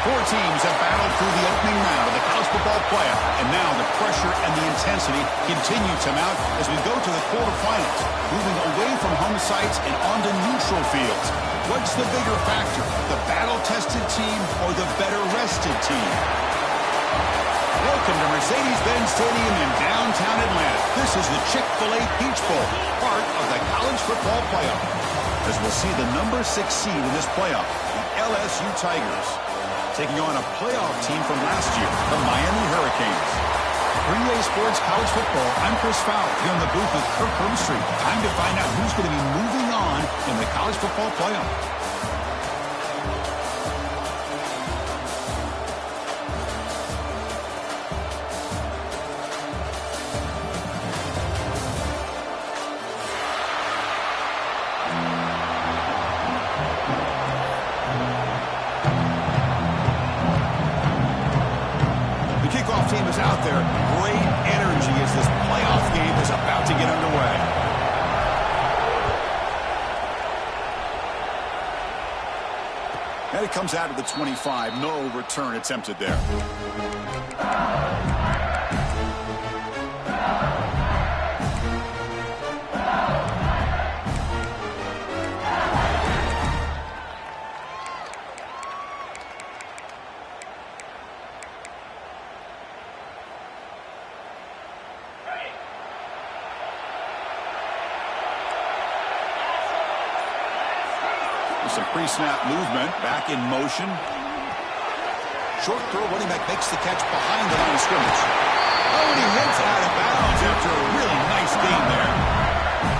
Four teams have battled through the opening round of the college football playoff, and now the pressure and the intensity continue to mount as we go to the quarterfinals, moving away from home sites and onto neutral fields. What's the bigger factor, the battle-tested team or the better-rested team? Welcome to Mercedes-Benz Stadium in downtown Atlanta. This is the Chick-fil-A Peach Bowl, part of the college football playoff. As we'll see the number 6 seed in this playoff, the LSU Tigers, taking on a playoff team from last year, the Miami Hurricanes. Relay Sports College Football, I'm Chris Fowler, here in the booth with Kirk Herbstreit. Time to find out who's going to be moving on in the college football playoff. Team is out there. Great energy as this playoff game is about to get underway. And it comes out of the 25. No return attempted there. Some pre-snap movement, back in motion. Short throw, running back makes the catch behind the line of scrimmage. Oh, and he hits out of bounds after a really nice gain there.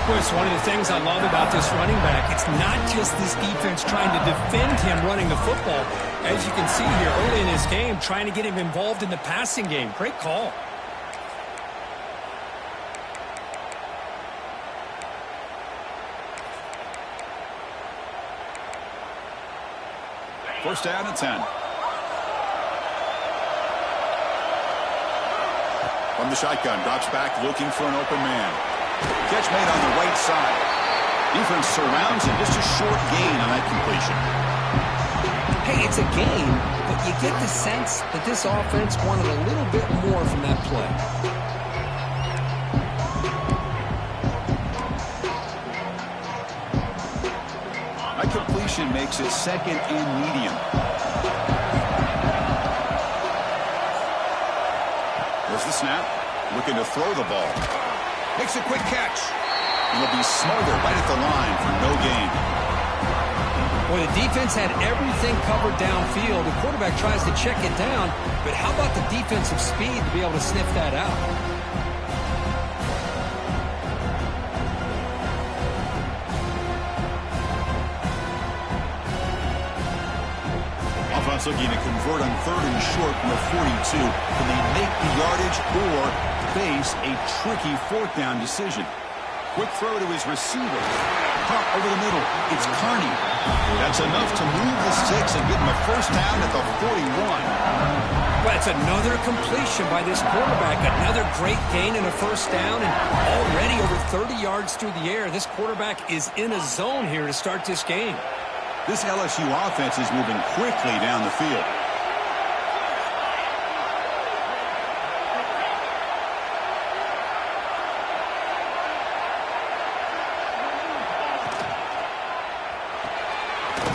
Well, it's one of the things I love about this running back. It's not just this defense trying to defend him running the football. As you can see here early in his game, trying to get him involved in the passing game. Great call. First down and 10. From the shotgun, drops back looking for an open man. Catch made on the right side. Defense surrounds him. Just a short gain on that completion. Hey, it's a gain, but you get the sense that this offense wanted a little bit more from that play. Completion makes it second and medium. There's the snap. Looking to throw the ball. Makes a quick catch. And he'll be smothered right at the line for no gain. Boy, the defense had everything covered downfield. The quarterback tries to check it down, but how about the defensive speed to be able to sniff that out? Looking to convert on 3rd and short from the 42. Can they make the yardage or face a tricky 4th down decision? Quick throw to his receiver. Caught over the middle. It's Carney. That's enough to move the sticks and get him a first down at the 41. Well, it's another completion by this quarterback. Another great gain and a first down, and already over 30 yards through the air. This quarterback is in a zone here to start this game. This LSU offense is moving quickly down the field.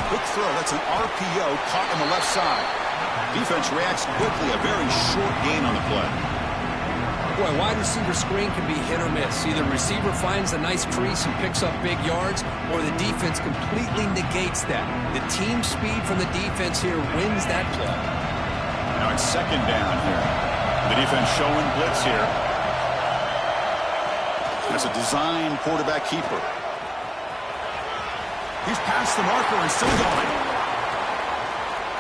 Quick throw. That's an RPO caught on the left side. Defense reacts quickly. A very short gain on the play. Boy, wide receiver screen can be hit or miss. Either receiver finds a nice crease and picks up big yards, or the defense completely negates that. The team speed from the defense here wins that play. Now it's second down here. The defense showing blitz here. That's a design quarterback keeper. He's past the marker and still going.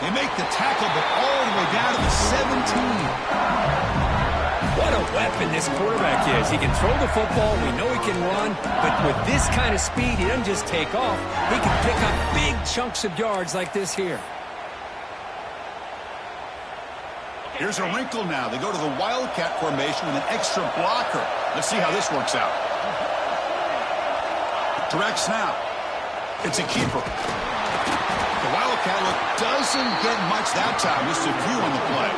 They make the tackle, but all the way down to the 17. What a weapon this quarterback is. He can throw the football. We know he can run. But with this kind of speed, he doesn't just take off. He can pick up big chunks of yards like this here. Here's a wrinkle now. They go to the Wildcat formation with an extra blocker. Let's see how this works out. Direct snap. It's a keeper. The Wildcat look doesn't get much that time. Just a few on the play.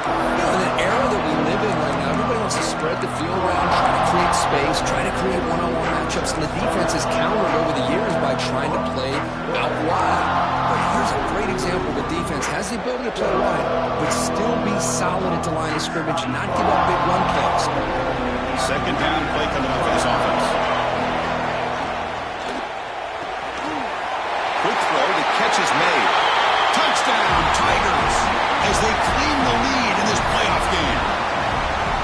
You know, in an era that we live in right now, everybody wants to spread the field around, try to create space, try to create one-on-one matchups, and the defense has countered over the years by trying to play out wide. But here's a great example. The defense has the ability to play wide, but still be solid at the line of scrimmage and not give up big run plays. Second down play coming up for this offense. Quick throw, the catch is made. Touchdown, Tigers, as they claim the lead in this playoff game.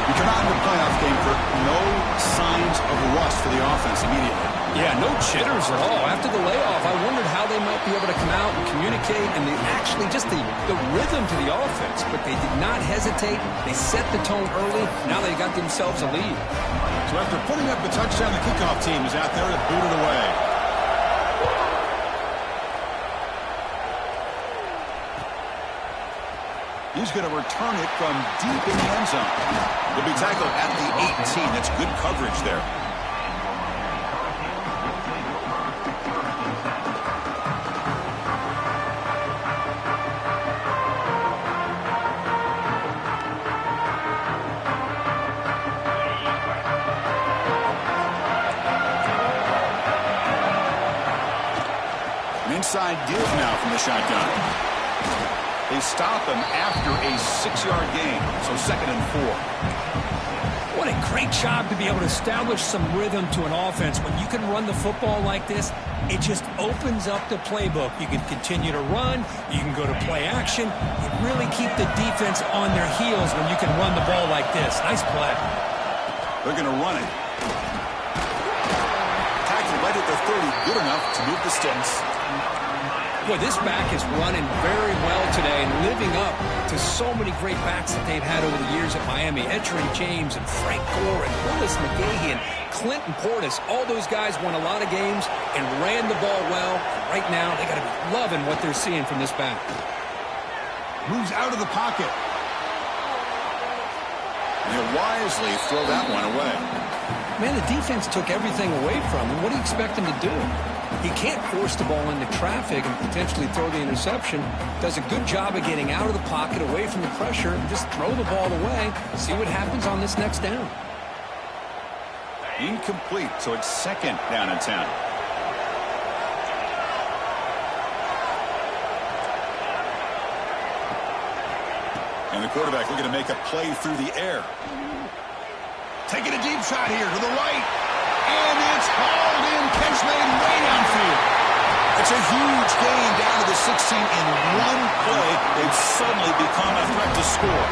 You turn on the playoff game for no signs of rust for the offense immediately. Yeah, no jitters at all. After the layoff, I wondered how they might be able to come out and communicate and actually just the rhythm to the offense. But they did not hesitate. They set the tone early. Now they got themselves a lead. So after putting up the touchdown, the kickoff team is out there to boot it away. He's going to return it from deep in the end zone. He'll be tackled at the 18. That's good coverage there. An inside deal now from the shotgun. They stop him after a 6-yard gain, so 2nd and 4. What a great job to be able to establish some rhythm to an offense. When you can run the football like this, it just opens up the playbook. You can continue to run. You can go to play action. You really keep the defense on their heels when you can run the ball like this. Nice play. They're going to run it. Tackle right at the 30, good enough to move the sticks. Boy, this back is running very well today and living up to so many great backs that they've had over the years at Miami. Etcherin James and Frank Gore and Willis McGahee and Clinton Portis. All those guys won a lot of games and ran the ball well. Right now, they got to be loving what they're seeing from this back. Moves out of the pocket. And he'll wisely throw that one away. Man, the defense took everything away from him. What do you expect him to do? He can't force the ball into traffic and potentially throw the interception. Does a good job of getting out of the pocket, away from the pressure, and just throw the ball away. See what happens on this next down. Incomplete, so it's 2nd down and 10. And the quarterback looking to make a play through the air. Taking a deep shot here to the right. And it's hauled in. Catch made way downfield. It's a huge gain down to the 16 in one play. They've suddenly become a threat to score.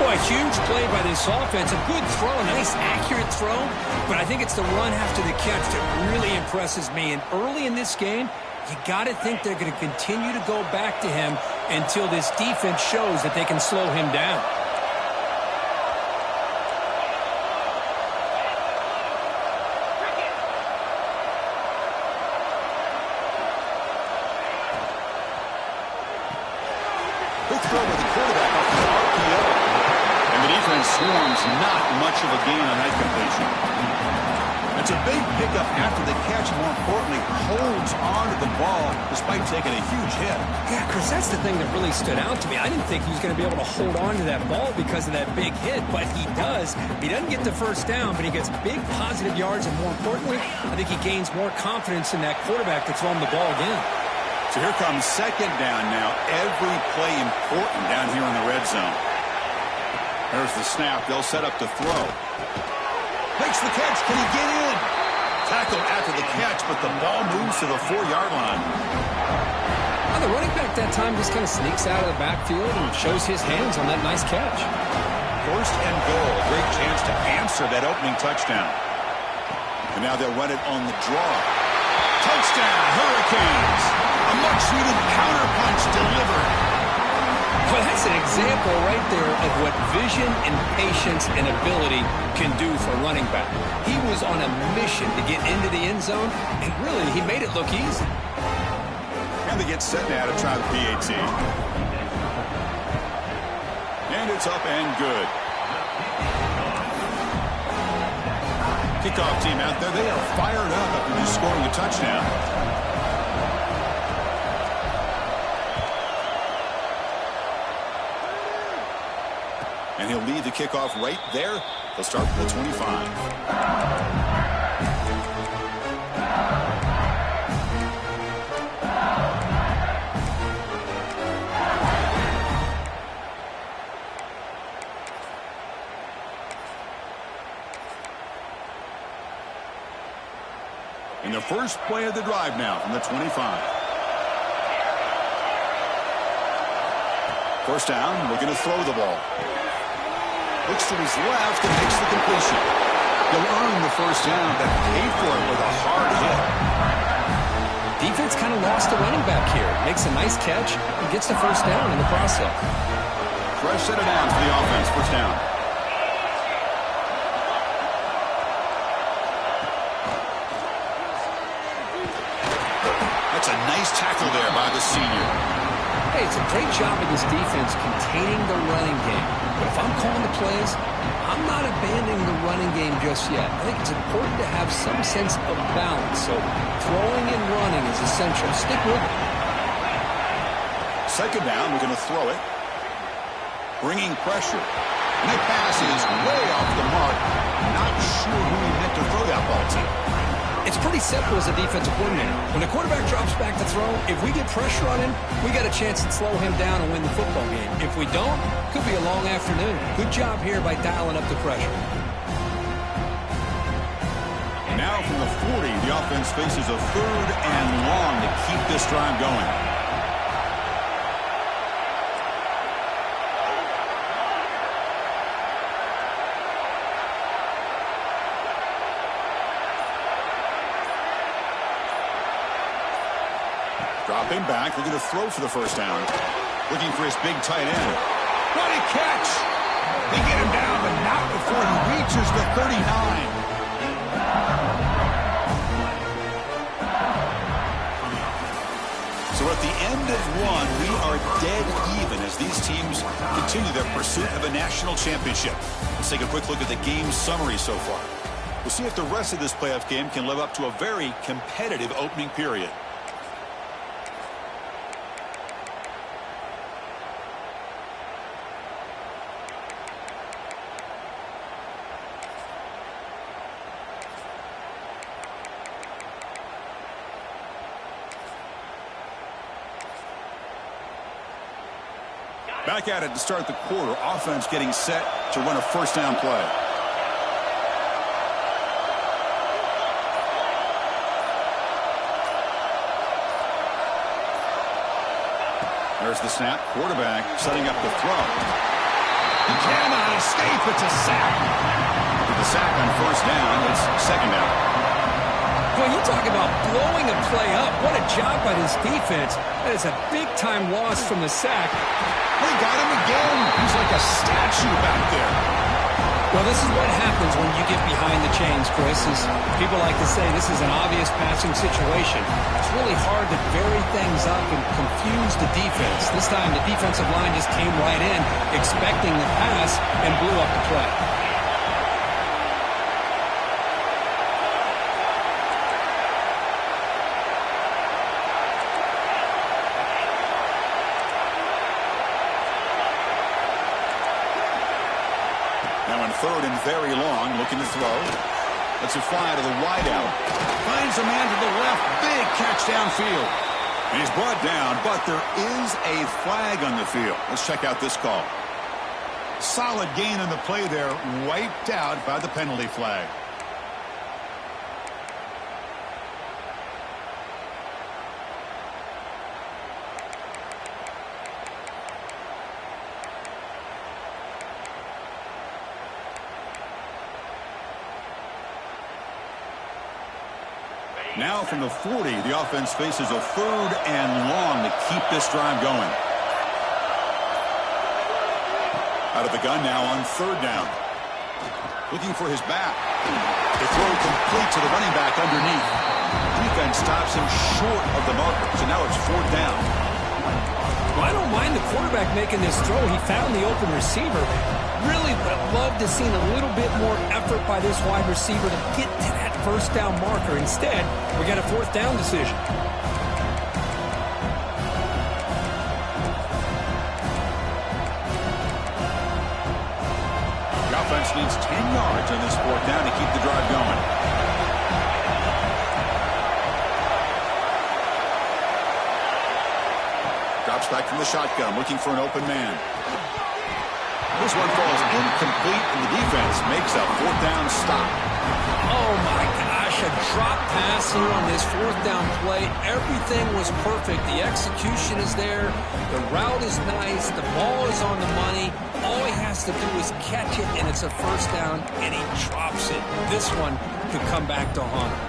Boy, huge play by this offense. A good throw, a nice accurate throw. But I think it's the run after the catch that really impresses me. And early in this game, you got to think they're going to continue to go back to him until this defense shows that they can slow him down. Quick throw with the quarterback off the RPO. And the defense swarms not much of a gain on that completion. It's a big pickup after the catch, more importantly, holds on to the ball despite taking a huge hit. Yeah, Chris, that's the thing that really stood out to me. I didn't think he was going to be able to hold on to that ball because of that big hit, but he does. He doesn't get the first down, but he gets big positive yards, and more importantly, I think he gains more confidence in that quarterback to throw him the ball again. So here comes 2nd down now. Every play important down here in the red zone. There's the snap. They'll set up to throw. Makes the catch. Can he get in? Tackled after the catch, but the ball moves to the 4-yard line. Well, the running back that time just kind of sneaks out of the backfield and shows his hands on that nice catch. 1st and goal. Great chance to answer that opening touchdown. And now they'll run it on the draw. Touchdown, Hurricanes. A much-needed counterpunch delivered. Well, that's an example right there of what vision and patience and ability can do for a running back. He was on a mission to get into the end zone, and really, he made it look easy. And they get set now to try the PAT. And it's up and good. Kickoff team out there, they are fired up after just scoring a touchdown. And he'll lead the kickoff right there. He'll start from the 25. In the first play of the drive now from the 25. First down, we're going to throw the ball. Looks to his left and makes the completion. He'll earn the first down, but paid for it with a hard hit. Defense kind of lost the running back here. Makes a nice catch and gets the first down in the process. Fresh set of downs for the offense. First down. That's a nice tackle there by the senior. Hey, it's a great job of this defense containing the running game. But if I'm calling the plays, I'm not abandoning the running game just yet. I think it's important to have some sense of balance. So throwing and running is essential. Stick with it. Second down, we're going to throw it. Bringing pressure. And that pass is way off the mark. Not sure who he meant to throw that ball to. It's pretty simple as a defensive coordinator. When the quarterback drops back to throw, if we get pressure on him, we got a chance to slow him down and win the football game. If we don't, could be a long afternoon. Good job here by dialing up the pressure. Now from the 40, the offense faces a third and long to keep this drive going. Dropping back, looking to throw for the first down. Looking for his big tight end. What a catch! They get him down, but not before he reaches the 39. So at the end of one, we are dead even as these teams continue their pursuit of a national championship. Let's take a quick look at the game summary so far. We'll see if the rest of this playoff game can live up to a very competitive opening period. Back at it to start the quarter. Offense getting set to run a first down play. There's the snap. Quarterback setting up the throw. He cannot escape. It's a sack. With the sack on first down, it's second down. Well, you talk about blowing a play up. What a job by this defense. That is a big-time loss from the sack. They got him again. He's like a statue back there. Well, this is what happens when you get behind the chains, Chris. As people like to say, this is an obvious passing situation. It's really hard to vary things up and confuse the defense. This time, the defensive line just came right in, expecting the pass, and blew up the play. Third and very long, looking to throw. Lets it fly to the wideout. Finds a man to the left. Big catch downfield. And he's brought down, but there is a flag on the field. Let's check out this call. Solid gain on the play there, wiped out by the penalty flag. Now from the 40, the offense faces a third and long to keep this drive going. Out of the gun now on third down. Looking for his back. The throw complete to the running back underneath. Defense stops him short of the marker, so now it's fourth down. Well, I don't mind the quarterback making this throw. He found the open receiver. Really would have loved to seen a little bit more effort by this wide receiver to get to that first down marker. Instead, we got a fourth down decision. yards on this fourth down to keep the drive going. Drops back from the shotgun, looking for an open man. This one falls incomplete, and the defense makes a fourth down stop. Oh, my gosh, a drop pass here on this fourth down play. Everything was perfect. The execution is there. The route is nice. The ball is on the money. All he has to do is catch it, and it's a first down, and he drops it. This one could come back to haunt him.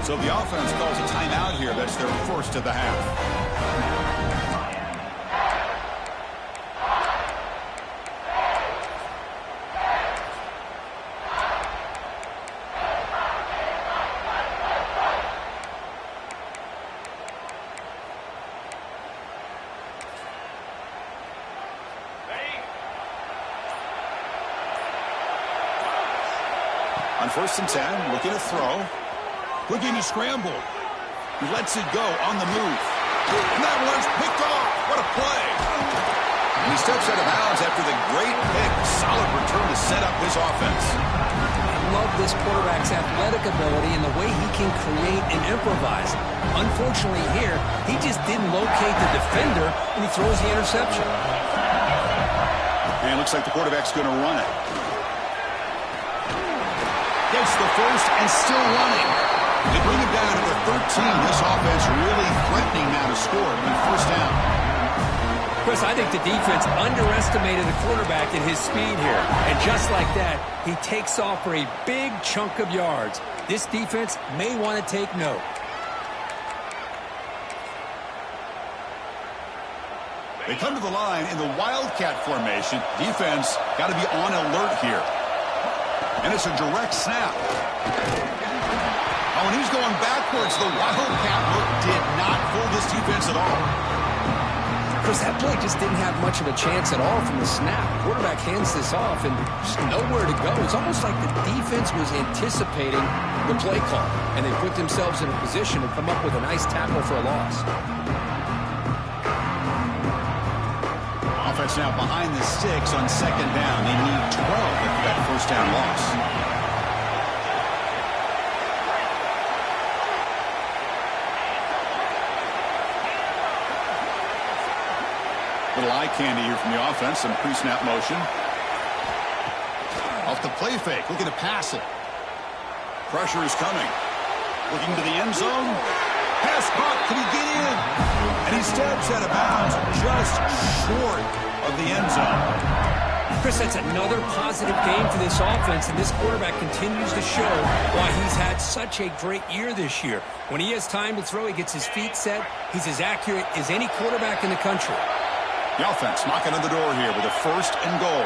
So the offense calls a timeout here. That's their first of the half. On 1st and 10, looking to throw. Looking to scramble. He lets it go on the move. And that one's picked off. What a play. And he steps out of bounds after the great pick. Solid return to set up his offense. I love this quarterback's athletic ability and the way he can create and improvise. Unfortunately here, he just didn't locate the defender, and he throws the interception. And it looks like the quarterback's going to run it. Gets the first and still running. They bring him down to the 13. This offense really threatening now to score on first down. Chris, I think the defense underestimated the quarterback and his speed here. And just like that, he takes off for a big chunk of yards. This defense may want to take note. They come to the line in the Wildcat formation. Defense got to be on alert here. And it's a direct snap. Oh, and he's going backwards. The Wildcat look did not fool this defense at all. Chris, that play just didn't have much of a chance at all from the snap. Quarterback hands this off and just nowhere to go. It's almost like the defense was anticipating the play call, and they put themselves in a position to come up with a nice tackle for a loss. Offense now behind the sticks on 2nd down. They need 12 after that first down loss. Little eye candy here from the offense. Some pre-snap motion. Off the play fake. Looking to pass it. Pressure is coming. Looking to the end zone. Pass caught. Can he get in? And he steps out of bounds just short of the end zone. Chris, that's another positive game for this offense, and this quarterback continues to show why he's had such a great year this year. When he has time to throw, he gets his feet set. He's as accurate as any quarterback in the country. The offense knocking on the door here with a 1st and goal.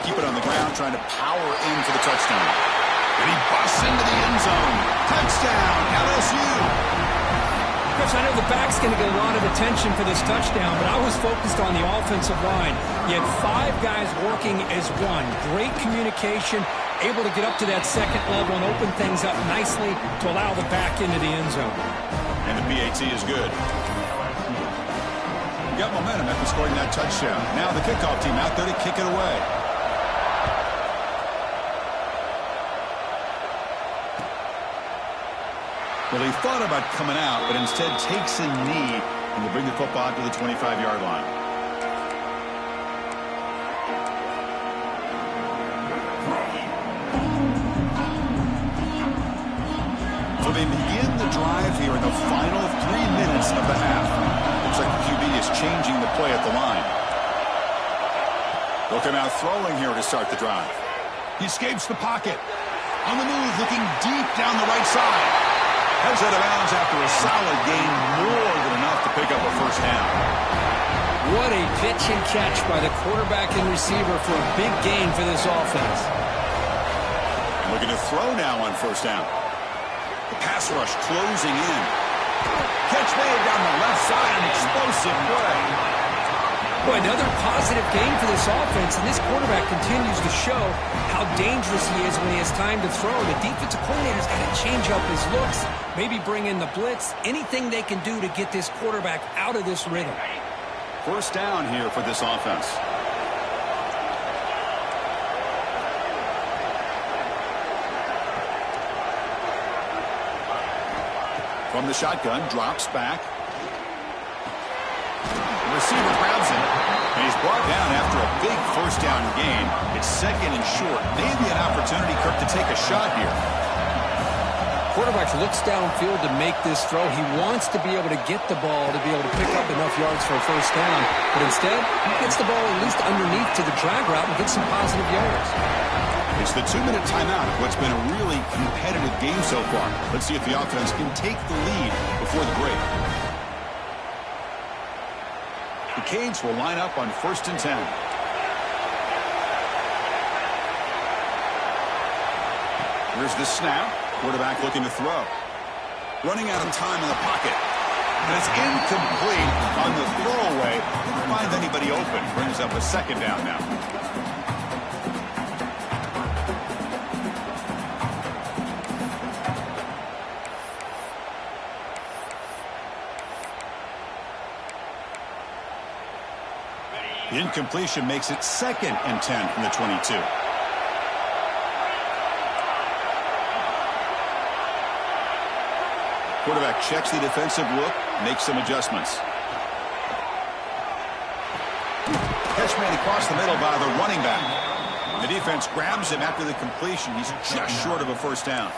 Keep it on the ground, trying to power in for the touchdown. And he busts into the end zone. Touchdown, LSU. Chris, I know the back's going to get a lot of attention for this touchdown, but I was focused on the offensive line. You had 5 guys working as one. Great communication, able to get up to that 2nd level and open things up nicely to allow the back into the end zone. And the PAT is good. Got momentum after scoring that touchdown. Now the kickoff team out there to kick it away. Well, he thought about coming out, but instead takes a knee and will bring the football to the 25-yard line. So they begin the drive here in the final 3 minutes of the half. Looks like the QB is changing the play at the line. They'll come out throwing here to start the drive. He escapes the pocket. On the move, looking deep down the right side. Heads out of bounds after a solid gain, more than enough to pick up a first down. What a pitch and catch by the quarterback and receiver for a big gain for this offense. And looking to throw now on first down. The pass rush closing in. Catch made down the left side, an explosive play. Boy, another positive game for this offense, and this quarterback continues to show how dangerous he is when he has time to throw. The defensive coordinator's got to change up his looks, maybe bring in the blitz, anything they can do to get this quarterback out of this rhythm. First down here for this offense. From the shotgun, drops back. The receiver grabs him, and he's brought down after a big first down gain. It's second and short. Maybe an opportunity, Kirk, to take a shot here. Quarterback looks downfield to make this throw. He wants to be able to get the ball to be able to pick up enough yards for a first down. But instead, he gets the ball at least underneath to the drag route and gets some positive yards. It's the 2-minute timeout of what's been a really competitive game so far. Let's see if the offense can take the lead before the break. The Canes will line up on 1st and 10. Here's the snap. Quarterback looking to throw. Running out of time in the pocket. And it's incomplete on the throwaway. Didn't find anybody open. Brings up a second down now. The incompletion makes it 2nd and 10 from the 22. Quarterback checks the defensive look, makes some adjustments. Catch made across the middle by the running back. The defense grabs him after the completion. He's just short of a first down.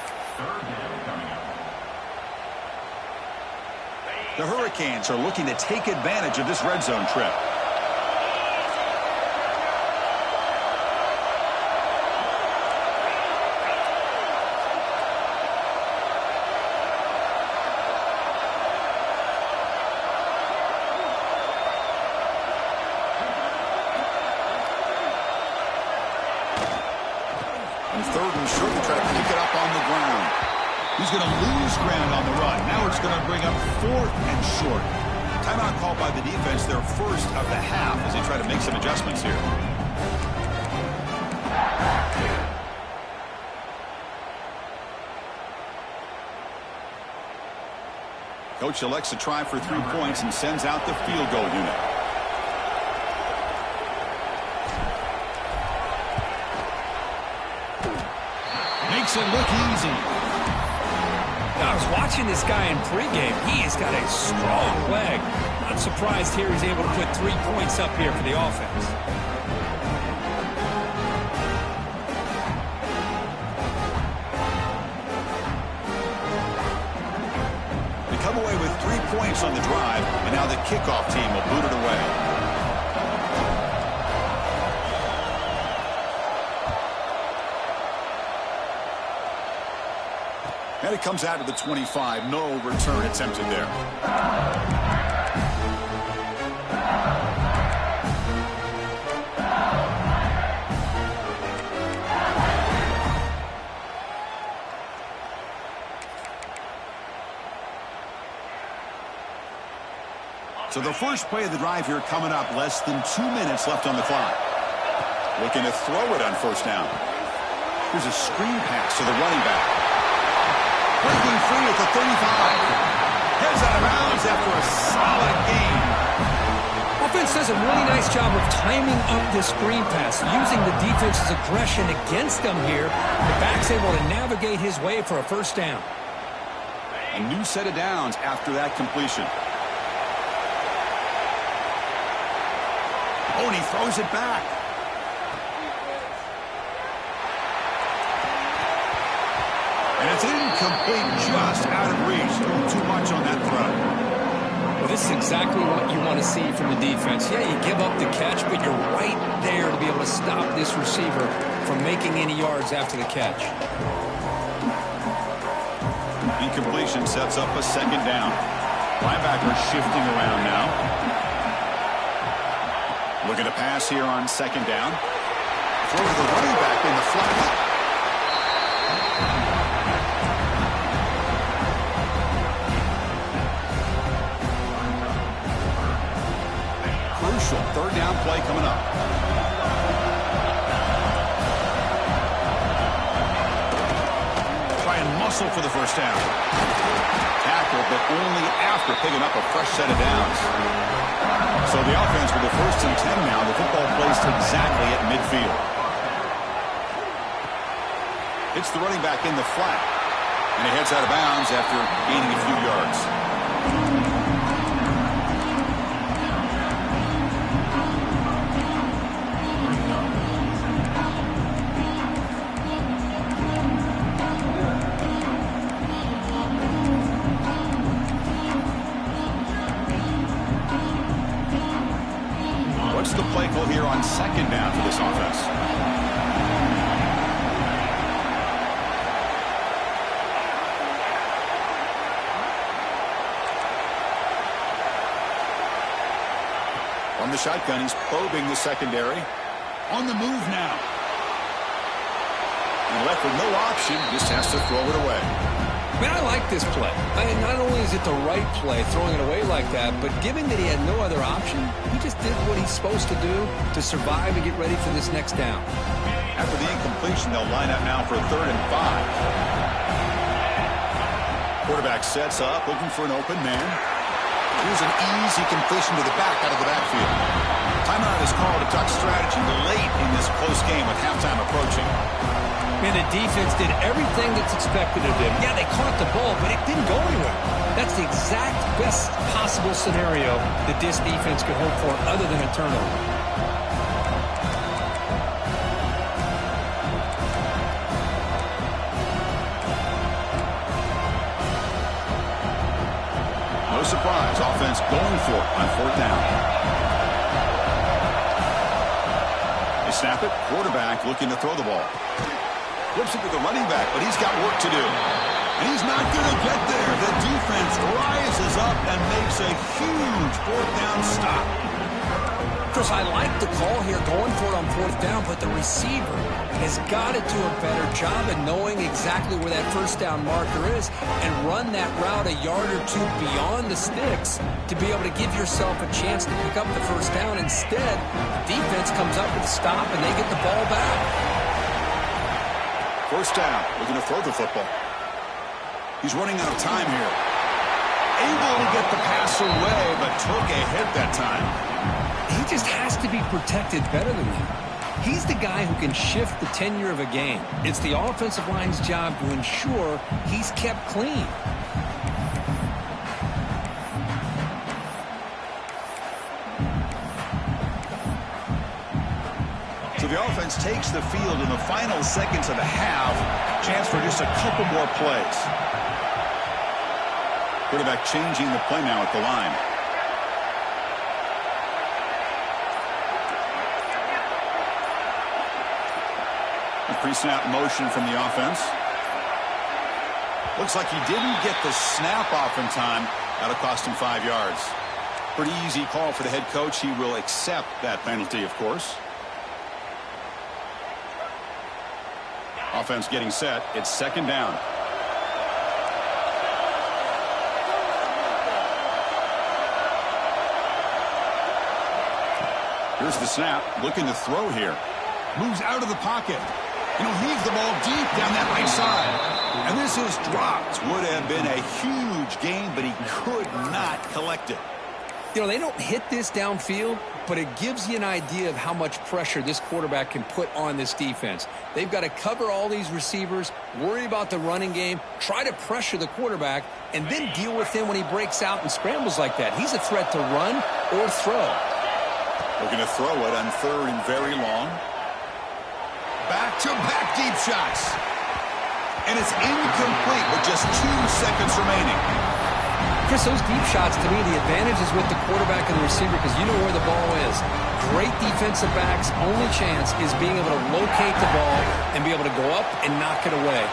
The Hurricanes are looking to take advantage of this red zone trip. Third and short to try to pick it up on the ground. He's going to lose ground on the run. Now it's going to bring up 4th and short. Timeout called by the defense, their first of the half, as they try to make some adjustments here. Coach elects to try for 3 points and sends out the field goal unit. Makes it look easy. Now, I was watching this guy in pregame. He has got a strong leg. Not surprised here he's able to put 3 points up here for the offense. They come away with 3 points on the drive, and now the kickoff team will boot it away. And it comes out to the 25. No return attempted there. So the first play of the drive here coming up. Less than 2 minutes left on the clock. Looking to throw it on first down. Here's a screen pass to the running back. Breaking free at the 35. Heads out of bounds after a solid gain. Offense does a really nice job of timing up this screen pass, using the defense's aggression against them here. The back's able to navigate his way for a first down. A new set of downs after that completion. Oh, and he throws it back. And it's incomplete, just out of reach. Too much on that throw. Well, this is exactly what you want to see from the defense. Yeah, you give up the catch, but you're right there to be able to stop this receiver from making any yards after the catch. Incompletion sets up a second down. Linebacker shifting around now. Looking to pass here on second down. Throw to the running back in the flat. Third down play coming up. Try and muscle for the first down. tackle, but only after picking up a fresh set of downs. So the offense with the 1st and 10 now. The football placed exactly at midfield. It's the running back in the flat. And he heads out of bounds after gaining a few yards. What's the play call here on 2nd down for this offense? From the shotgun, he's probing the secondary. On the move now. And left with no option, just has to throw it away. Man, I like this play. Not only is it the right play, throwing it away like that, but given that he had no other option, he just did what he's supposed to do to survive and get ready for this next down. After the incompletion, they'll line up now for a 3rd and 5. Quarterback sets up, looking for an open man. Here's an easy completion to the back out of the backfield. Timeout is called. A duck strategy late in this close game with halftime approaching. Man, the defense did everything that's expected of them. Yeah, they caught the ball, but it didn't go anywhere. That's the exact best possible scenario that this defense could hope for other than a turnover. No surprise, offense going for it on 4th down. They snap it, quarterback looking to throw the ball. Flips it to the running back, but he's got work to do. And he's not going to get there. The defense rises up and makes a huge 4th down stop. Chris, I like the call here, going for it on 4th down, but the receiver has got to do a better job of knowing exactly where that 1st down marker is and run that route a yard or two beyond the sticks to be able to give yourself a chance to pick up the 1st down. Instead, the defense comes up with a stop and they get the ball back. 1st down, looking to throw the football. He's running out of time here. Able to get the pass away, but took a hit that time. He just has to be protected better than that. He's the guy who can shift the tenure of a game. It's the offensive line's job to ensure he's kept clean. So the offense takes the field in the final seconds of the half. Chance for just a couple more plays. Quarterback changing the play now at the line. A pre-snap motion from the offense. Looks like he didn't get the snap off in time. That'll cost him 5 yards. Pretty easy call for the head coach. He will accept that penalty, of course. Offense getting set. It's 2nd down. Here's the snap. Looking to throw here. Moves out of the pocket. Heaves the ball deep down that right side. And this is dropped. Would have been a huge gain, but he could not collect it. They don't hit this downfield, but it gives you an idea of how much pressure this quarterback can put on this defense. They've got to cover all these receivers, worry about the running game, try to pressure the quarterback, and then deal with him when he breaks out and scrambles like that. He's a threat to run or throw. Looking to throw it on 3rd and very long. Back-to-back deep shots. And it's incomplete with just 2 seconds remaining. Chris, those deep shots, to me, the advantage is with the quarterback and the receiver because you know where the ball is. Great defensive backs' only chance is being able to locate the ball and be able to go up and knock it away.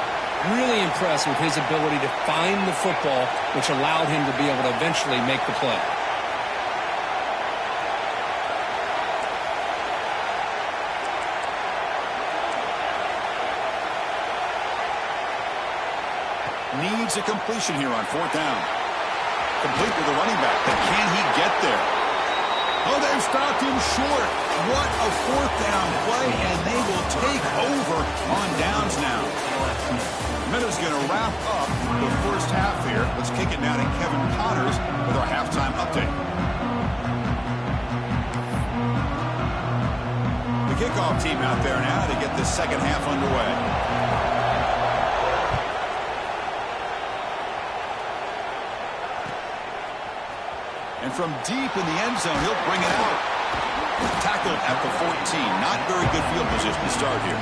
Really impressed with his ability to find the football, which allowed him to be able to eventually make the play. Needs a completion here on 4th down. Complete with the running back, but can he get there? Oh, they've stopped him short. What a fourth down play, and they will take over on downs now. Minute's going to wrap up the first half here. Let's kick it now to Kevin Connors with our halftime update. The kickoff team out there now to get the second half underway. And from deep in the end zone, he'll bring it out. Tackled at the 14. Not very good field position to start here.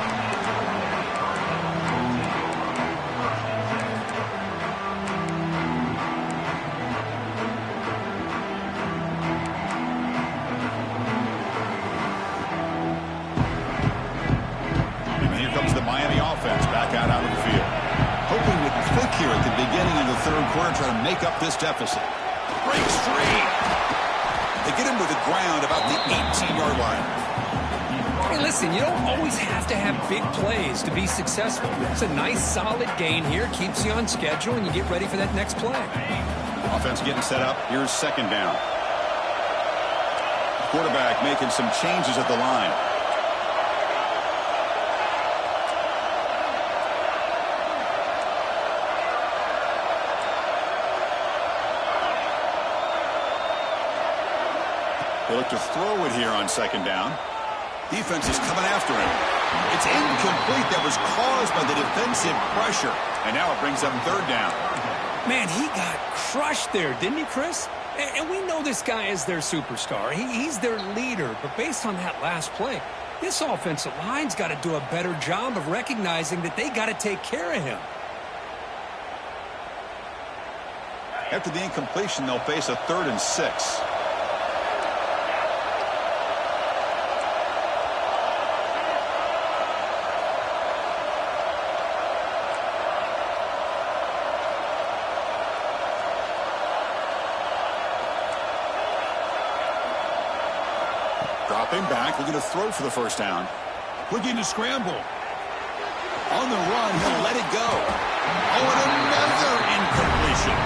And here comes the Miami offense back out onto the field. Hoping to click here at the beginning of the third quarter, try to make up this deficit. Breaks free. They get him to the ground about the 18-yard line. Hey, listen, you don't always have to have big plays to be successful. It's a nice, solid gain here. Keeps you on schedule, and you get ready for that next play. Offense getting set up. Here's second down. Quarterback making some changes at the line. They look to throw it here on second down. Defense is coming after him. It's incomplete. That was caused by the defensive pressure. And now it brings up third down. Man, he got crushed there, didn't he, Chris? And we know this guy is their superstar. He's their leader. But based on that last play, this offensive line's got to do a better job of recognizing that they got to take care of him. After the incompletion, they'll face a 3rd and 6. Dropping back, looking to throw for the first down. Looking to scramble. On the run, he'll let it go. Oh, and another incompletion.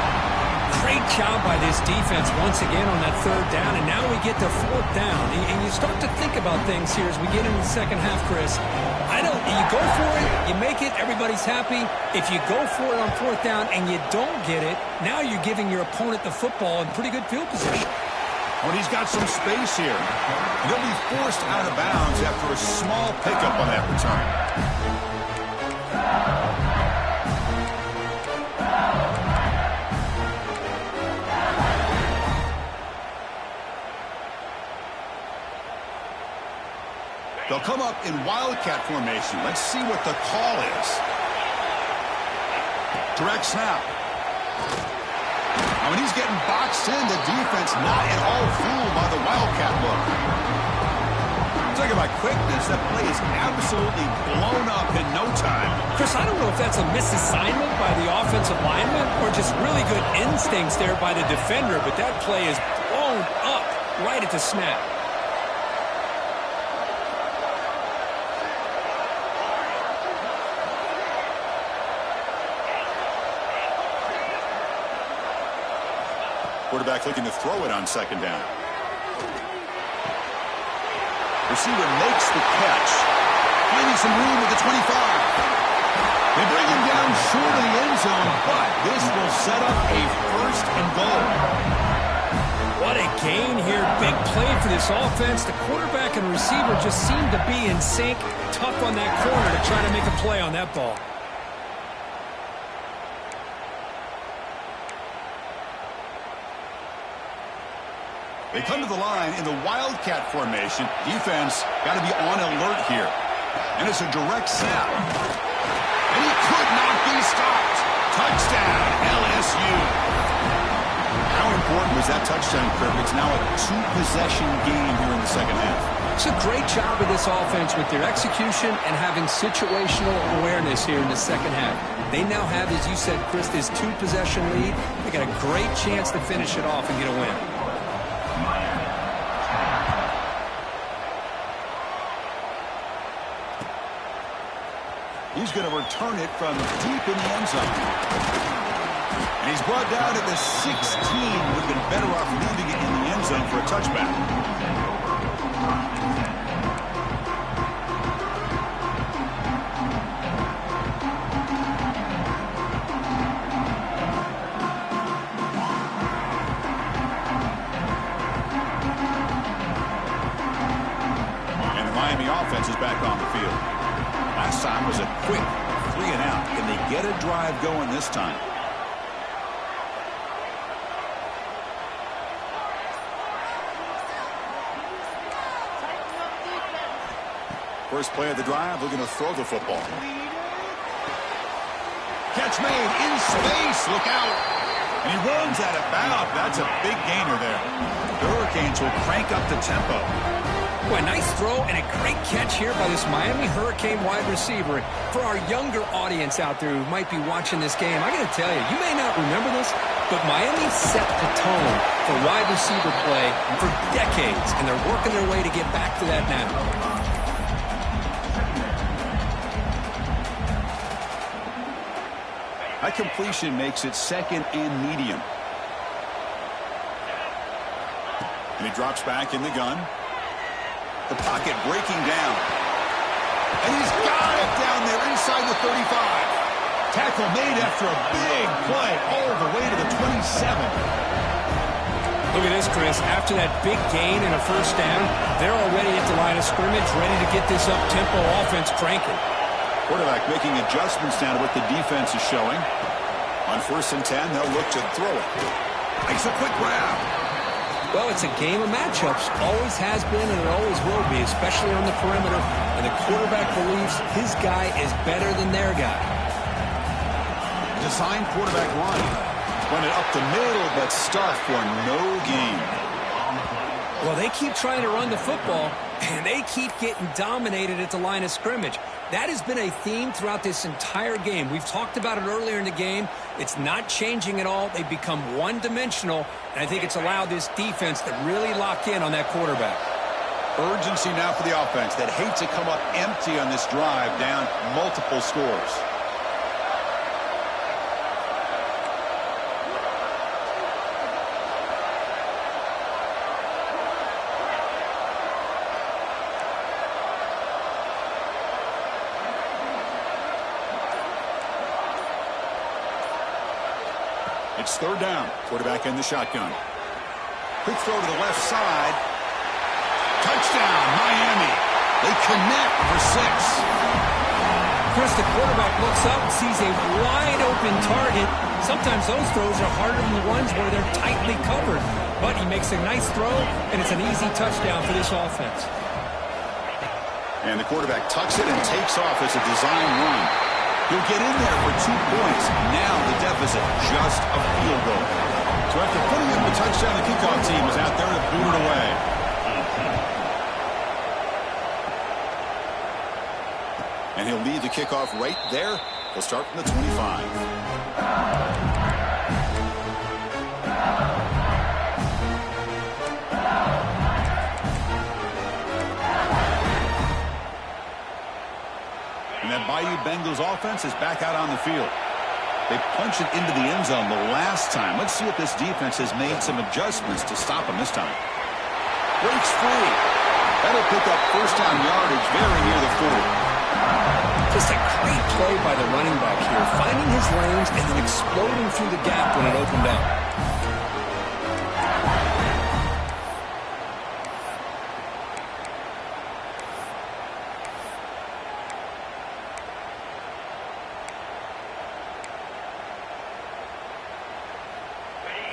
Great job by this defense once again on that third down, and now we get to fourth down. And you start to think about things here as we get into the second half, Chris. You go for it, you make it, everybody's happy. If you go for it on fourth down and you don't get it, now you're giving your opponent the football in pretty good field position. When he's got some space here. And he'll be forced out of bounds after a small pickup on that return. They'll come up in wildcat formation. Let's see what the call is. Direct snap. Now, when he's getting boxed in, the defense not at all fooled by the wildcat look. Talking about quickness, that play is absolutely blown up in no time. Chris, I don't know if that's a misassignment by the offensive lineman or just really good instincts there by the defender, but that play is blown up right at the snap. Quarterback looking to throw it on second down. Receiver makes the catch. Finding some room at the 25. They bring him down short of the end zone, but this will set up a 1st and goal. What a gain here. Big play for this offense. The quarterback and receiver just seem to be in sync. Tough on that corner to try to make a play on that ball. They come to the line in the wildcat formation. Defense got to be on alert here. And it's a direct snap. And he could not be stopped. Touchdown, LSU. How important was that touchdown, Kirk? It's now a 2-possession game here in the second half. It's a great job of this offense with their execution and having situational awareness here in the second half. They now have, as you said, Chris, this 2-possession lead. They got a great chance to finish it off and get a win. He's going to return it from deep in the end zone. And he's brought down at the 16. Would have been better off leaving it in the end zone for a touchback. Miami offense is back on the field. Last time was a quick 3-and-out. Can they get a drive going this time? First play of the drive, looking to throw the football. Catch made in space. Look out. And he runs out of bounds. That's a big gainer there. The Hurricanes will crank up the tempo. Boy, nice throw and a great catch here by this Miami Hurricane wide receiver. For our younger audience out there who might be watching this game, I got to tell you, you may not remember this, but Miami set the tone for wide receiver play for decades, and they're working their way to get back to that now. That completion makes it second and medium. And he drops back in the gun. The pocket breaking down. And he's got it down there inside the 35. Tackle made after a big play all the way to the 27. Look at this, Chris. After that big gain and a first down, they're already at the line of scrimmage, ready to get this up-tempo offense cranking. Quarterback making adjustments down to what the defense is showing. On 1st and 10, they'll look to throw it. Makes a quick grab. Well, it's a game of matchups. Always has been and it always will be, especially on the perimeter. And the quarterback believes his guy is better than their guy. Design quarterback run. Run it up the middle, but stuffed for no gain. Well, they keep trying to run the football, and they keep getting dominated at the line of scrimmage. That has been a theme throughout this entire game. We've talked about it earlier in the game. It's not changing at all. They've become one-dimensional, and I think it's allowed this defense to really lock in on that quarterback. Urgency now for the offense that hates to come up empty on this drive, down multiple scores. It's 3rd down. Quarterback in the shotgun. Quick throw to the left side. Touchdown, Miami. They connect for 6. Chris, the quarterback looks up, sees a wide-open target. Sometimes those throws are harder than the ones where they're tightly covered. But he makes a nice throw, and it's an easy touchdown for this offense. And the quarterback tucks it and takes off as a design run. He'll get in there for 2 points. Now the deficit, just a field goal. So after putting up the touchdown, the kickoff team is out there to boot it away. And he'll lead the kickoff right there. He'll start from the 25. That Bayou Bengals offense is back out on the field. They punched it into the end zone the last time. Let's see if this defense has made some adjustments to stop them this time. Breaks free. That'll pick up first down yardage very near the 40. Just a great play by the running back here, finding his lanes and then exploding through the gap when it opened up.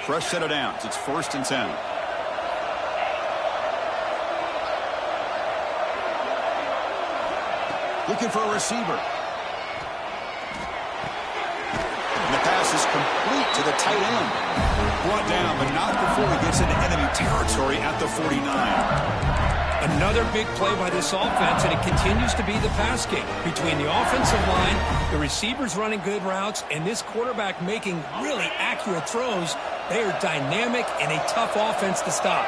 Fresh set of downs. It's 1st and 10. Looking for a receiver. And the pass is complete to the tight end. Brought down, but not before he gets into enemy territory at the 49. Another big play by this offense, and it continues to be the pass game. Between the offensive line, the receivers running good routes, and this quarterback making really accurate throws, they are dynamic and a tough offense to stop.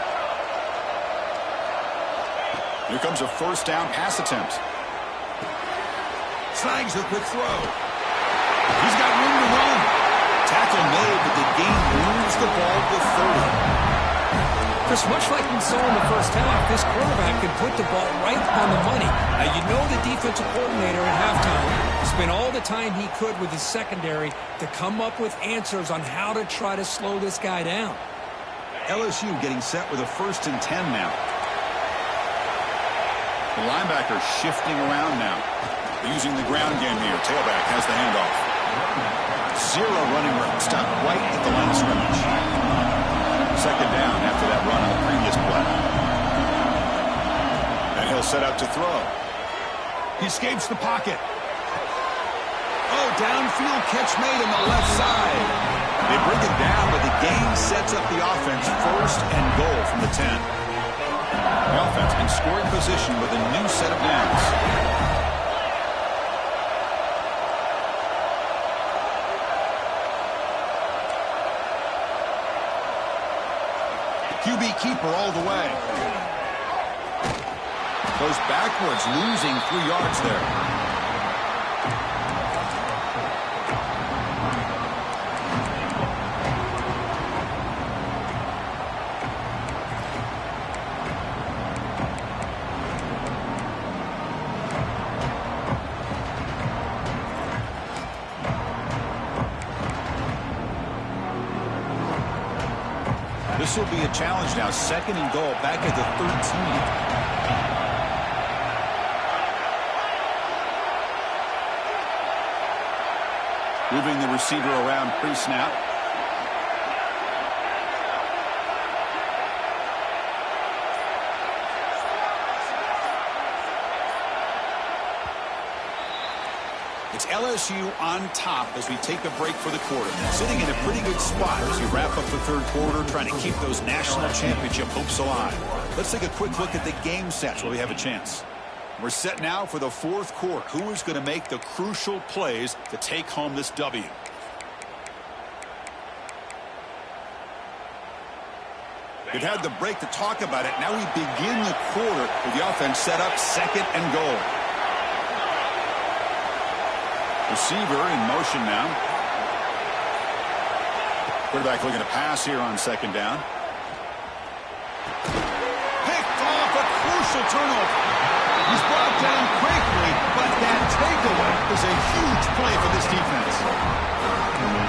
Here comes a first down pass attempt. Snags the quick throw. He's got room to run. Tackle made, but the game moves the ball to 30. Chris, much like we saw in the first half, this quarterback can put the ball right on the money. Now, you know the defensive coordinator at halftime spent all the time he could with his secondary to come up with answers on how to try to slow this guy down. LSU getting set with a 1st and 10 now. The linebacker shifting around now. Using the ground game here. Tailback has the handoff. Zero running room. Stopped right at the line of scrimmage. Second down after that run on the previous play. And he'll set up to throw. He escapes the pocket. Oh, downfield catch made on the left side. They bring it down, but the gain sets up the offense first and goal from the 10. The offense in scoring position with a new set of downs. QB keeper all the way. Goes backwards, losing 3 yards there. This will be a challenge now. Second and goal, back at the 13. Moving the receiver around pre-snap. It's LSU on top as we take a break for the quarter. Sitting in a pretty good spot as we wrap up the third quarter, trying to keep those national championship hopes alive. Let's take a quick look at the game sets while we have a chance. We're set now for the fourth quarter. Who is going to make the crucial plays to take home this W? We've had the break to talk about it. Now we begin the quarter with the offense set up second and goal. Receiver in motion now. Quarterback looking to pass here on second down. Picked off, a crucial turnover. He's brought down quickly, but that takeaway is a huge play for this defense.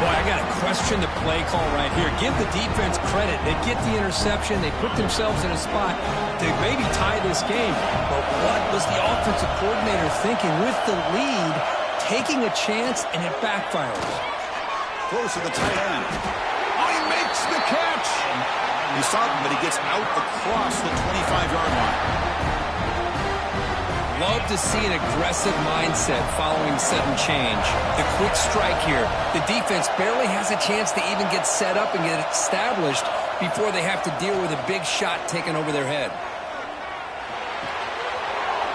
Boy, I got to question the play call right here. Give the defense credit. They get the interception. They put themselves in a spot to maybe tie this game. But what was the offensive coordinator thinking with the lead? Taking a chance, and it backfires. Close to the tight end. Oh, he makes the catch. He saw him, but he gets out across the 25-yard line. Love to see an aggressive mindset following sudden change. The quick strike here. The defense barely has a chance to even get set up and get established before they have to deal with a big shot taken over their head.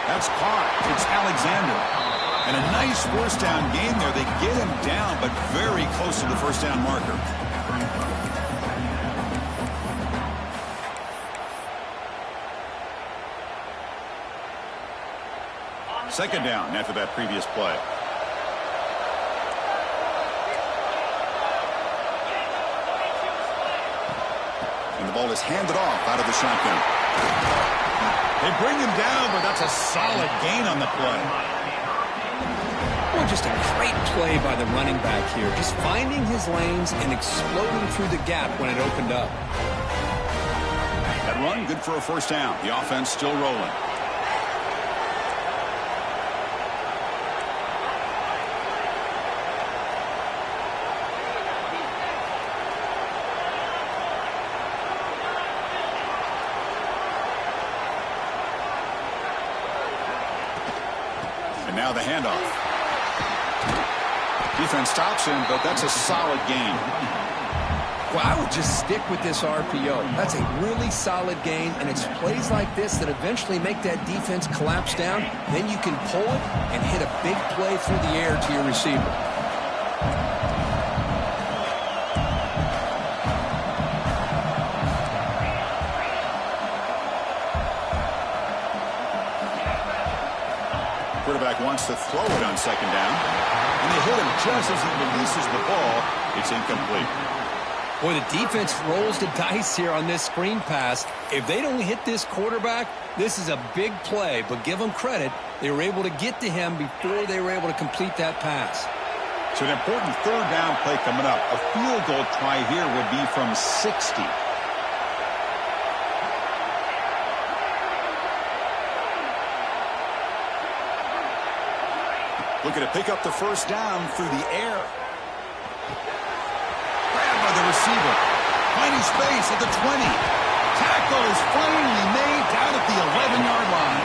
That's caught. It's Alexander. And a nice first down game there. They get him down, but very close to the first down marker. Second down after that previous play. And the ball is handed off out of the shotgun. They bring him down, but that's a solid gain on the play. Well, just a great play by the running back here. Just finding his lanes and exploding through the gap when it opened up. That run, good for a first down. The offense still rolling. And now the handoff. Defense stops him, but that's a solid gain. Well, I would just stick with this RPO. That's a really solid gain, and it's plays like this that eventually make that defense collapse down. Then you can pull it and hit a big play through the air to your receiver. Quarterback wants to throw it on second down. And they hit him just as he releases the ball. It's incomplete. Boy, the defense rolls the dice here on this screen pass. If they don't hit this quarterback, this is a big play. But give them credit. They were able to get to him before they were able to complete that pass. So an important third down play coming up. A field goal try here would be from 60. Looking to pick up the first down through the air. Grabbed by the receiver. Finding space at the 20. Tackle is finally made down at the 11-yard line.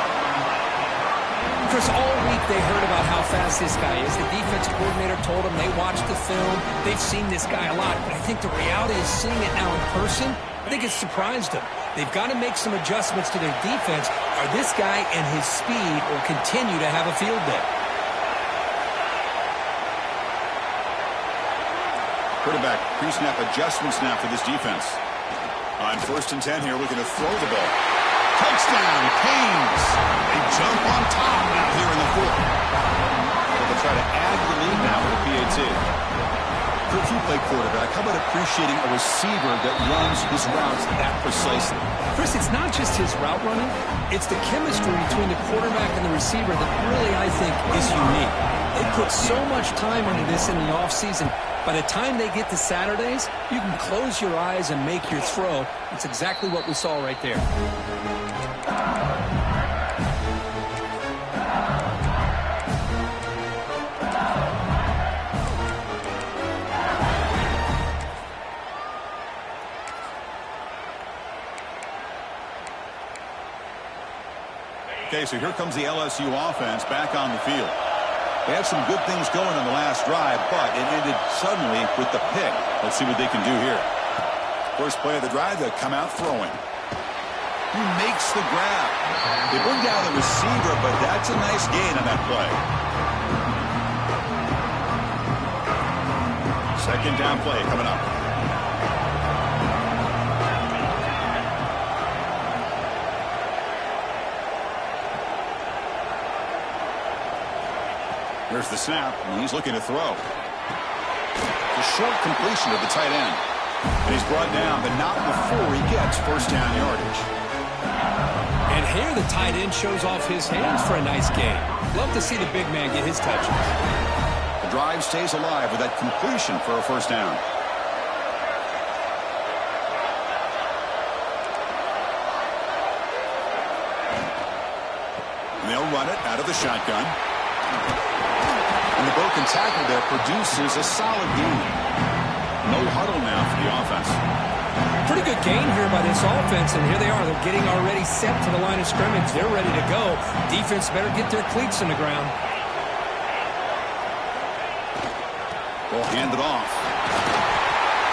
Chris, all week they heard about how fast this guy is. The defensive coordinator told them they watched the film. They've seen this guy a lot. But I think the reality is seeing it now in person, I think it's surprised them. They've got to make some adjustments to their defense, or this guy and his speed will continue to have a field day. Quarterback pre-snap adjustments now for this defense. On 1st and 10 here, looking to throw the ball. Touchdown, Canes. They jump on top now here in the 4th. They'll try to add the lead now with a PAT. If you play quarterback, how about appreciating a receiver that runs his routes that precisely? Chris, it's not just his route running. It's the chemistry between the quarterback and the receiver that really, I think, is unique. They put so much time into this in the offseason. By the time they get to Saturdays, you can close your eyes and make your throw. It's exactly what we saw right there. Okay, so here comes the LSU offense back on the field. They had some good things going on the last drive, but it ended suddenly with the pick. Let's see what they can do here. First play of the drive, they come out throwing. He makes the grab. They bring down the receiver, but that's a nice gain on that play. Second down play coming up. Here's the snap, and he's looking to throw. The short completion of the tight end. And he's brought down, but not before he gets first down yardage. And here the tight end shows off his hands for a nice gain. Love to see the big man get his touches. The drive stays alive with that completion for a first down. And they'll run it out of the shotgun. And the broken tackle there produces a solid gain. No huddle now for the offense. Pretty good gain here by this offense, and here they are. They're getting already set to the line of scrimmage. They're ready to go. Defense better get their cleats in the ground. Ball handed off.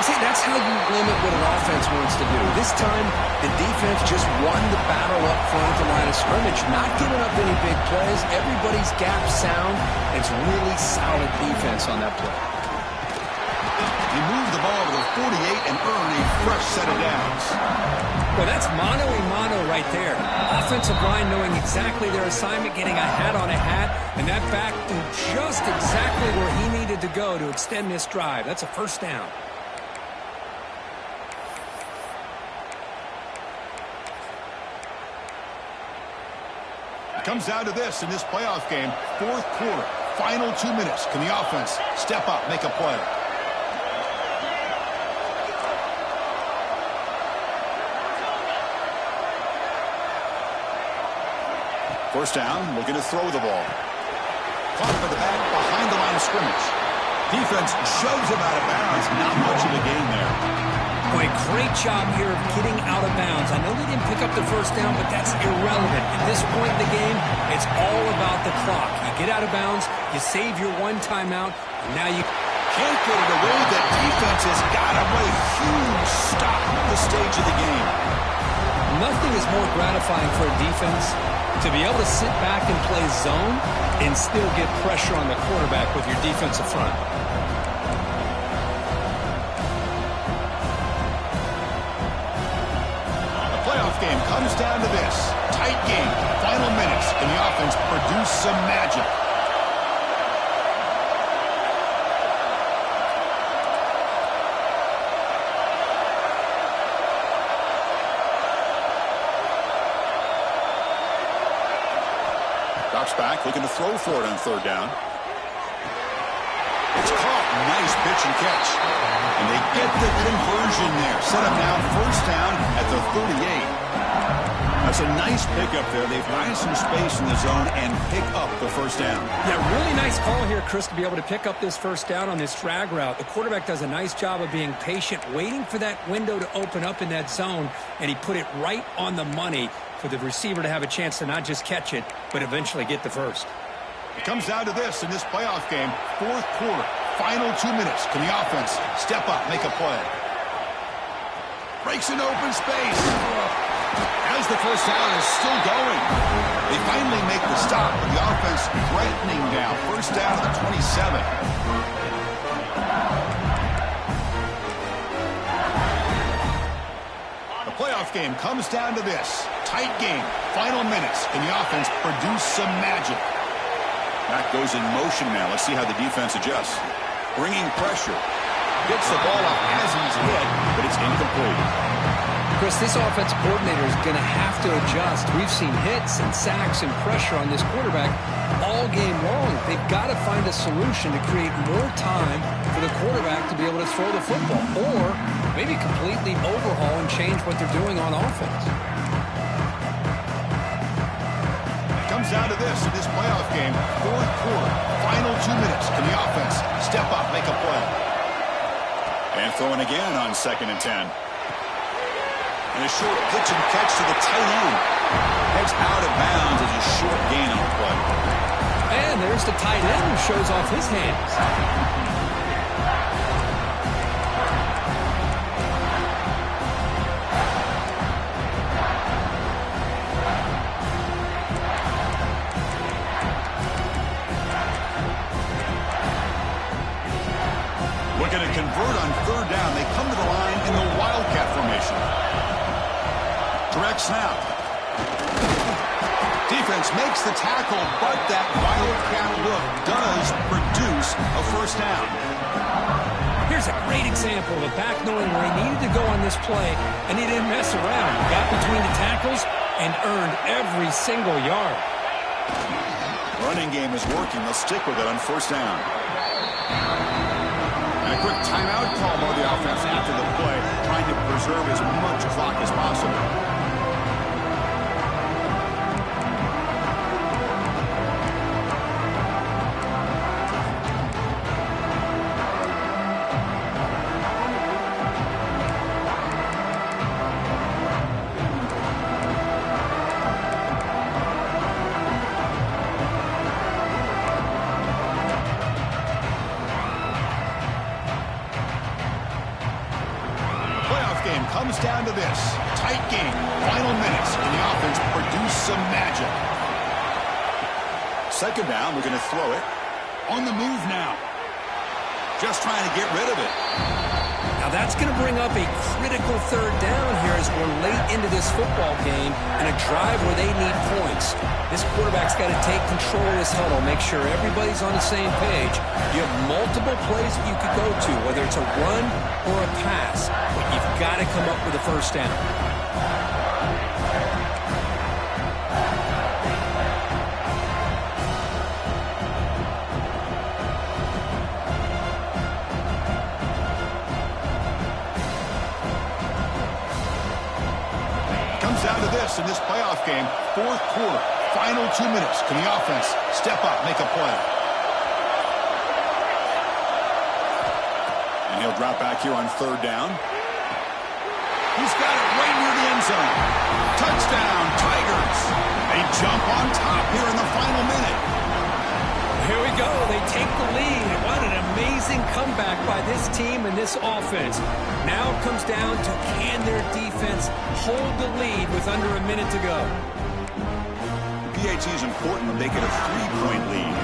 See, that's how you limit what an offense wants to do. This time, the defense just won the battle up front at the line of scrimmage, not giving up any big plays. Everybody's gap sound. It's really solid defense on that play. He moved the ball to the 48 and earned a fresh set of downs. Well, that's mano-a-mano right there. Offensive line knowing exactly their assignment, getting a hat on a hat, and that back threw just exactly where he needed to go to extend this drive. That's a first down. Comes down to this in this playoff game. 4th quarter, final 2 minutes. Can the offense step up, make a play? First down, looking to throw the ball. Caught by the back behind the line of scrimmage. Defense shoves him out of bounds. Not much of a gain there. Boy, great job here of getting out of bounds. I know they didn't pick up the first down, but that's irrelevant. At this point in the game, it's all about the clock. You get out of bounds, you save your one timeout, and now you can't get it away. The defense has got him with a huge stop at the stage of the game. Nothing is more gratifying for a defense to be able to sit back and play zone and still get pressure on the quarterback with your defensive front. Game comes down to this. Tight game. Final minutes. And the offense produce some magic. Drops back, looking to throw for it on 3rd down. It's caught. Nice pitch and catch. And they get the conversion there. Set up now first down at the 38. That's a nice pickup there. They find some space in the zone and pick up the first down. Yeah, really nice call here, Chris, to be able to pick up this first down on this drag route. The quarterback does a nice job of being patient, waiting for that window to open up in that zone, and he put it right on the money for the receiver to have a chance to not just catch it, but eventually get the first. It comes down to this in this playoff game. Fourth quarter, final 2 minutes. Can the offense step up, make a play? Breaks an open space. As the first down is still going. They finally make the stop, but the offense threatening down. First down at the 27. The playoff game comes down to this. Tight game. Final minutes. Can the offense produce some magic? That goes in motion now. Let's see how the defense adjusts. Bringing pressure. Gets the ball up as he's hit, but it's incomplete. Chris, this offense coordinator is going to have to adjust. We've seen hits and sacks and pressure on this quarterback all game long. They've got to find a solution to create more time for the quarterback to be able to throw the football, or maybe completely overhaul and change what they're doing on offense. It comes down to this in this playoff game. Fourth quarter, final 2 minutes. Can the offense step up, make a play? And throwing again on 2nd and 10. And a short pitch and catch to the tight end. Heads out of bounds as a short gain on the play. And there's the tight end who shows off his hands. Looking to convert on third down. They come to the line in the Wildcat formation. Direct snap. Defense makes the tackle, but that Wildcat look does produce a first down. Here's a great example of a back knowing where he needed to go on this play, and he didn't mess around. He got between the tackles and earned every single yard. Running game is working. They'll stick with it on first down. And a quick timeout call by the offense after the play, trying to preserve as much clock as possible. Comes down to this. Tight game. Final minutes. Can the offense produce some magic? Second down. We're going to throw it. On the move now. Just trying to get rid of it. Now that's going to bring up a critical third down here as we're late into this football game and a drive where they need points. This quarterback's got to take control of this huddle, make sure everybody's on the same page. You have multiple plays that you could go to, whether it's a run or a pass, but you've got to come up with a first down. Down to this in this playoff game. Fourth quarter, final 2 minutes. Can the offense step up, make a play? And he'll drop back here on third down. He's got it right near the end zone. Touchdown, Tigers. They jump on top here in the final minute. Here we go. They take the lead. What an amazing comeback by this team and this offense. Now it comes down to can their defense hold the lead with under a minute to go. PAT is important to make it a 3-point lead.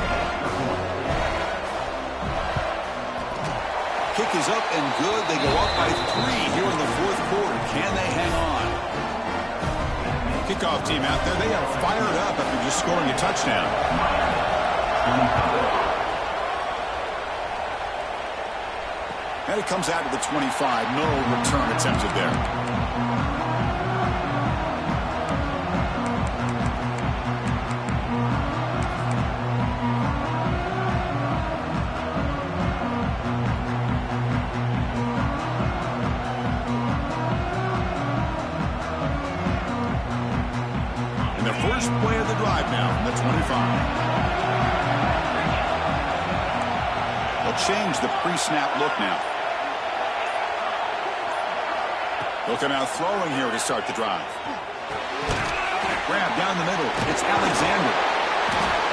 Kick is up and good. They go up by 3 here in the fourth quarter. Can they hang on? Kickoff team out there. They are fired up after just scoring a touchdown. And it comes out to the 25. No return attempted there. drive now from the 25. They'll change the pre-snap look now. They'll come out throwing here to start the drive. Grab down the middle. It's Alexander.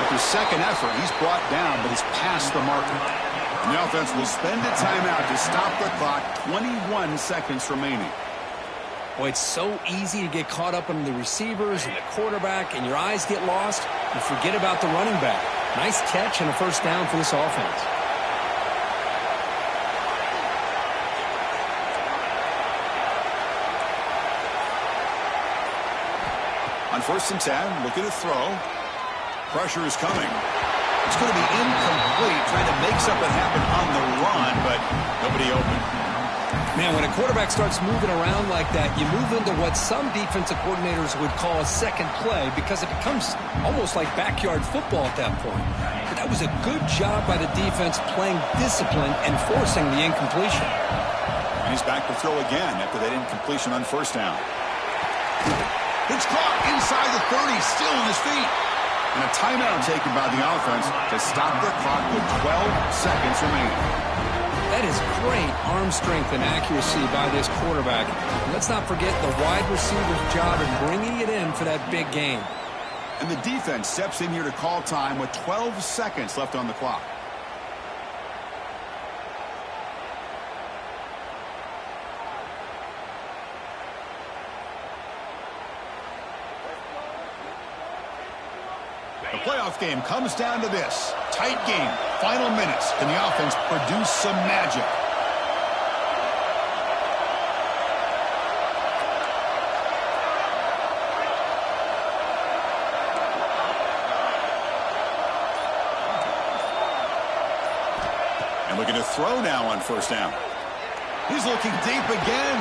With his second effort, he's brought down, but he's past the marker. And the offense will spend a timeout to stop the clock. 21 seconds remaining. Boy, it's so easy to get caught up in the receivers and the quarterback, and your eyes get lost. You forget about the running back. Nice catch and a first down for this offense. On 1st and 10, looking to throw. Pressure is coming. It's going to be incomplete, trying to make something happen on the run, but nobody open. Man, when a quarterback starts moving around like that, you move into what some defensive coordinators would call a second play because it becomes almost like backyard football at that point. But that was a good job by the defense playing discipline and forcing the incompletion. And he's back to throw again after that incompletion on 1st down. It's caught inside the 30, still on his feet. And a timeout taken by the offense to stop the clock with 12 seconds remaining. That is great arm strength and accuracy by this quarterback. And let's not forget the wide receiver's job in bringing it in for that big game. And the defense steps in here to call time with 12 seconds left on the clock. The playoff game comes down to this. Tight game. Final minutes. Can the offense produce some magic? And looking to throw now on 1st down. He's looking deep again.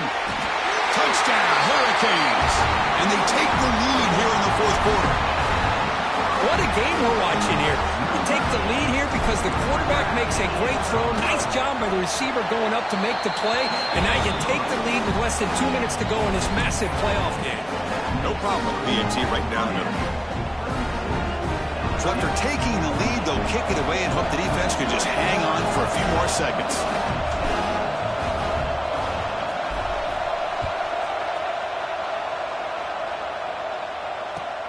Touchdown, Hurricanes. And they take the lead here in the 4th quarter. What a game we're watching here. You take the lead here because the quarterback makes a great throw. Nice job by the receiver going up to make the play. And now you take the lead with less than 2 minutes to go in this massive playoff game. No problem with BNT right down the middle. So after taking the lead, they'll kick it away and hope the defense can just hang on for a few more seconds.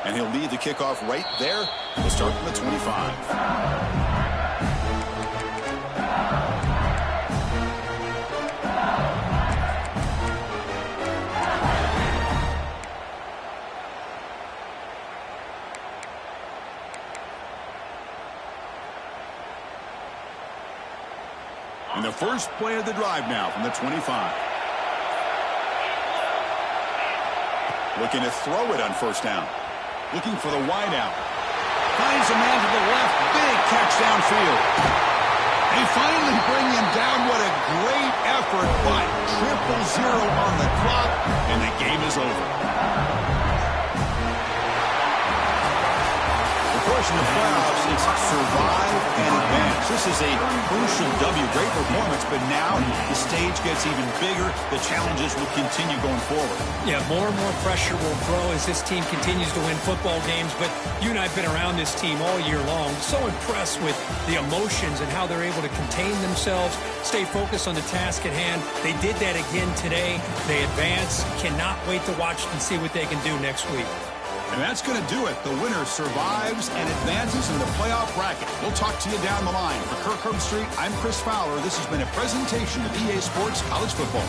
And he'll lead the kickoff right there. We'll start from the 25. And the first play of the drive now from the 25. Looking to throw it on 1st down. Looking for the wide out. Finds a man to the left. Big catch downfield. They finally bring him down. What a great effort, but 0-0 on the clock, and the game is over. Of course, in the playoffs, it's survive and advance. This is a crucial W. Great performance, but now the stage gets even bigger. The challenges will continue going forward. Yeah, more and more pressure will grow as this team continues to win football games. But you and I have been around this team all year long. So impressed with the emotions and how they're able to contain themselves, stay focused on the task at hand. They did that again today. They advance. Cannot wait to watch and see what they can do next week. And that's going to do it. The winner survives and advances in the playoff bracket. We'll talk to you down the line. For Kirk Herbstreit, I'm Chris Fowler. This has been a presentation of EA Sports College Football.